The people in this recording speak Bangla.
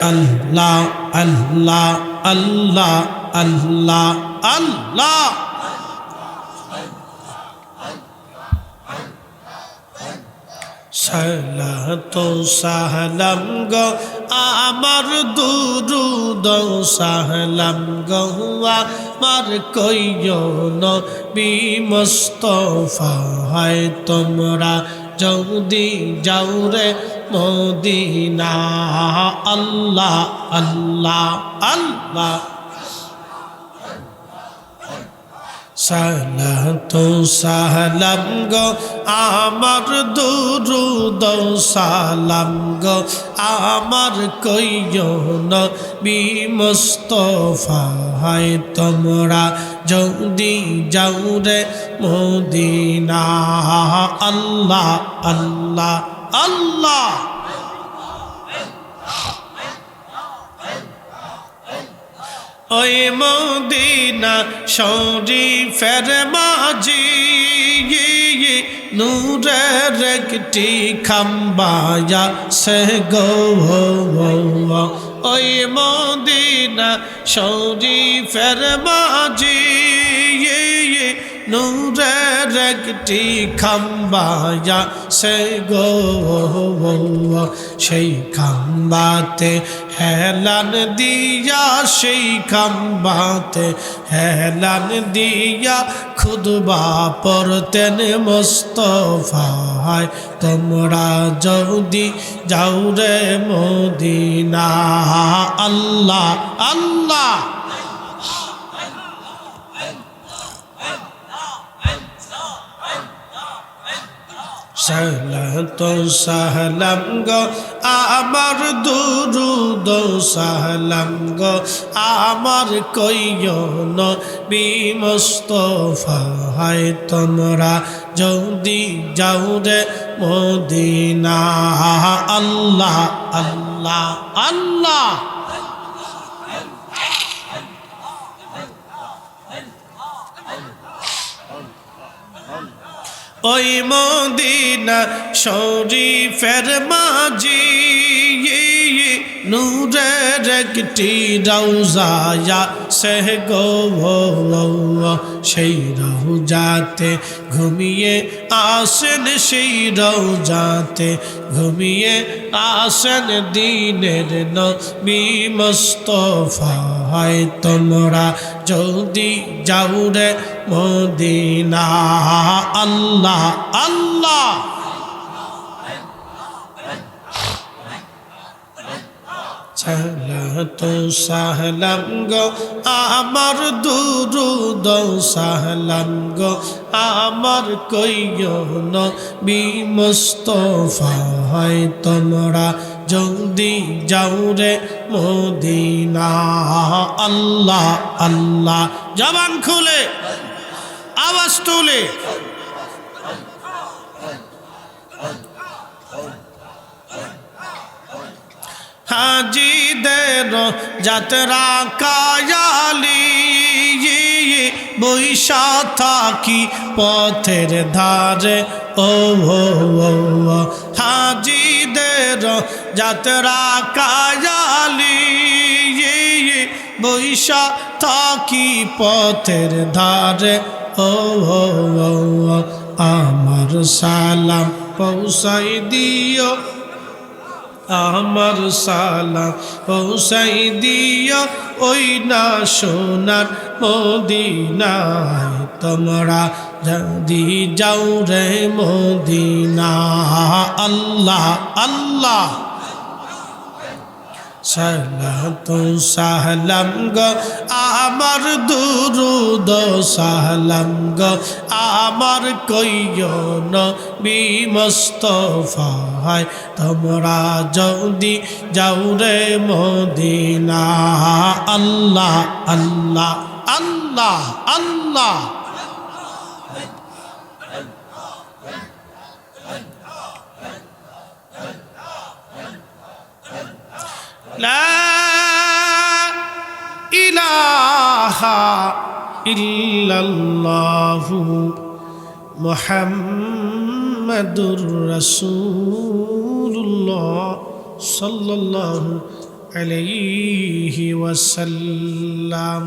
আল্লাহ আল্লাহ আল্লাহ আল্লাহ আল্লাহ সালাত সালাম গো আমার দুরুদ সালাম গো আমার কইও নবী মুস্তাফা হায় তোমরা যদি যাও রে মদিনা আল্লাহ আল্লাহ আল্লাহ সালাত সালাম গো আমার দুরুদ সালাম গো আমার কইও নবী মুস্তাফা হায় তোমরা যদি যাও রে মদিনা আল্লাহ আল্লাহ আল্লাহ ওই মদিনা শরীফের মাঝি নূরের একটি খাম্বায়া সে গো ওই মদিনা শরীফের মাঝি নূরের একটি খাম্বায়া সে গো সেই খাম্বাতে হেলান দিয়া সেই খাম্বাতে হেলান দিয়া খুদবা পড়তেন মুস্তাফা তোমরা যদি যাও রে মদিনা আল্লাহ আল্লাহ সালাত সালাম গো আমার দুরুদ সালাম গো আমার কইও নবী মুস্তাফা হায় তোমরা যদি যাও রে মদিনা আল্লাহ আল্লাহ আল্লাহ ওই মদিনা শরীফের মাঝি নূরের একটি রওজা সে গো সেই রওজাতে ঘুমিয়ে আসেন সেই রওজাতে ঘুমিয়ে আসেন দ্বীনের নবী মুস্তাফা হায় তোমরা যদি যাও রে মদিনা আল্লাহ আল্লাহ সালাত সালাম গো আমার দুরুদ সালাম গো আমার কইও নবী মুস্তাফা হায় তোমরা যদি যাও রে মদিনা আল্লাহ আল্লাহ জবান খুলে আওয়াজ তুলে হাজিদের যাত্রা কায়ালি বৈশা থাকি পথের ধারে ও হাজিদের যাত্রা কায়ালি বৈশা থাকি পথের ধারে ও আমার সালাম পৌঁছাই দিও আমার সালাম পৌঁছাই দিও ওই না সোনার মদিনায় তোমরা যদি যাও রে মদিনা আল্লাহ আল্লাহ সালাত সালাম গো আমার দুরুদ সালাম গো আমার কইও নবী মুস্তাফা হায় তোমরা যদি যাও রে মদিনা আল্লাহ আল্লাহ আল্লাহ আল্লাহ লা ইলাহা ইল্লাল্লাহু মুহাম্মাদুর রাসূলুল্লাহ সাল্লাল্লাহু আলাইহি ওয়াসাল্লাম।